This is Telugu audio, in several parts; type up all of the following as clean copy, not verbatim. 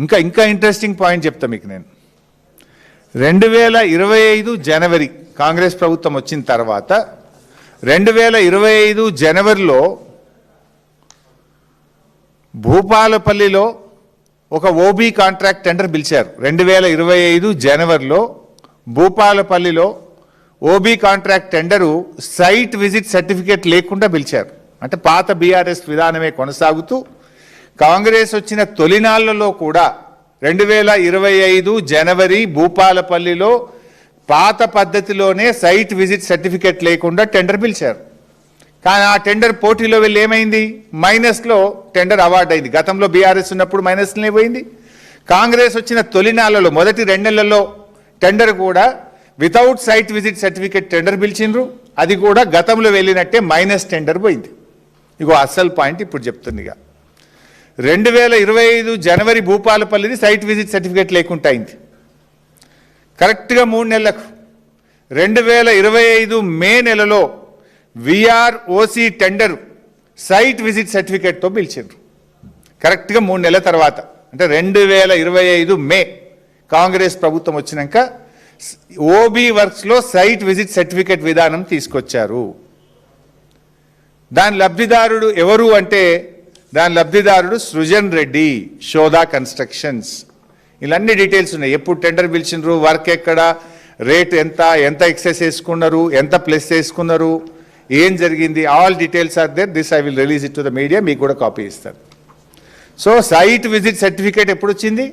ఇంకా ఇంట్రెస్టింగ్ పాయింట్ చెప్తా మీకు నేను. 2025 జనవరి కాంగ్రెస్ ప్రభుత్వం వచ్చిన తర్వాత 2025 జనవరిలో భూపాలపల్లిలో ఒక ఓబీ కాంట్రాక్ట్ టెండర్ పిలిచారు. 2025 జనవరిలో భూపాలపల్లిలో OB contract tender site visit certificate లేకుండా పిలిచారు. అంటే పాత బీఆర్ఎస్ విధానమే కొనసాగుతూ కాంగ్రెస్ వచ్చిన తొలినాళ్లలో కూడా 2025 జనవరి భూపాలపల్లిలో పాత పద్ధతిలోనే సైట్ విజిట్ సర్టిఫికేట్ లేకుండా టెండర్ పిలిచారు. కానీ ఆ టెండర్ పోటీలో వెళ్ళి ఏమైంది? మైనస్లో టెండర్ అవార్డు అయింది. గతంలో బీఆర్ఎస్ ఉన్నప్పుడు మైనస్లోనే పోయింది. కాంగ్రెస్ వచ్చిన తొలినాళ్లలో మొదటి 2 నెలల్లో టెండర్ కూడా without site visit certificate tender పిలిచిండ్రు. అది కూడా గతంలో వెళ్ళినట్టే మైనస్ టెండర్ పోయింది. ఇగో అసలు పాయింట్ ఇప్పుడు చెప్తుందిగా. 2025 జనవరి భూపాలపల్లిది సైట్ విజిట్ సర్టిఫికేట్ లేకుండా అయింది. కరెక్ట్గా 3 నెలలకు 2025 మే నెలలో విఆర్ఓసి టెండర్ సైట్ విజిట్ సర్టిఫికేట్తో పిలిచిండ్రు. కరెక్ట్గా 3 నెలల తర్వాత, అంటే 2025 మే కాంగ్రెస్ ప్రభుత్వం వచ్చినాక ఓబీ వర్క్స్లో సైట్ విజిట్ సర్టిఫికేట్ విధానం తీసుకొచ్చారు. దాని లబ్ధిదారుడు ఎవరు అంటే దాని లబ్ధిదారుడు సృజన్ రెడ్డి, శోధా కన్స్ట్రక్షన్స్. ఇలాన్ని డీటెయిల్స్ ఉన్నాయి. ఎప్పుడు టెండర్ పిలిచిండ్రు, వర్క్ ఎక్కడ, రేట్ ఎంత ఎక్సెస్ వేసుకున్నారు, ఎంత ప్లస్ వేసుకున్నారు, ఏం జరిగింది, all details are there. This I will release it to the media. మీకు కూడా కాపీ ఇస్తాను. సో సైట్ విజిట్ సర్టిఫికేట్ ఎప్పుడు వచ్చింది?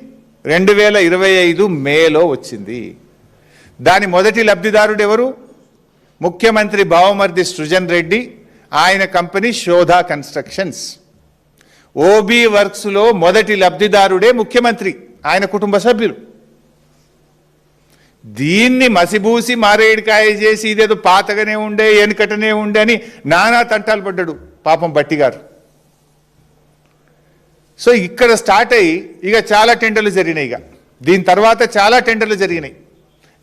2025 మేలో వచ్చింది. దాని మొదటి లబ్ధిదారుడు ఎవరు? ముఖ్యమంత్రి బావమర్ది సృజన్ రెడ్డి, ఆయన కంపెనీ శోధా కన్స్ట్రక్షన్స్. ఓబీ వర్క్స్లో మొదటి లబ్ధిదారుడే ముఖ్యమంత్రి, ఆయన కుటుంబ సభ్యులు. దీన్ని మసిబూసి మారేడికాయ చేసి ఇదేదో పాతగానే ఉండే వెనుకటనే ఉండే అని నానా తంటాలు పడ్డాడు పాపం బట్టి గారు. సో ఇక్కడ స్టార్ట్ అయ్యి ఇక చాలా టెండర్లు జరిగినాయి. ఇక దీని తర్వాత చాలా టెండర్లు జరిగినాయి.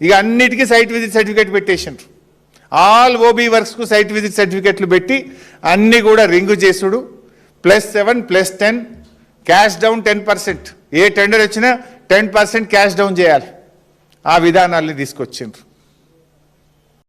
ఇక అన్నిటికీ సైట్ విజిట్ సర్టిఫికేట్ పెట్టేసిండ్రు. ఆల్ ఓబీ వర్క్స్కు సైట్ విజిట్ సర్టిఫికేట్లు పెట్టి అన్నీ కూడా రింగు చేసుడు. +7 +10 క్యాష్ డౌన్ 10%. ఏ టెండర్ వచ్చినా 10% క్యాష్ డౌన్ చేయాలి. ఆ విధానాల్ని తీసుకొచ్చిండ్రు.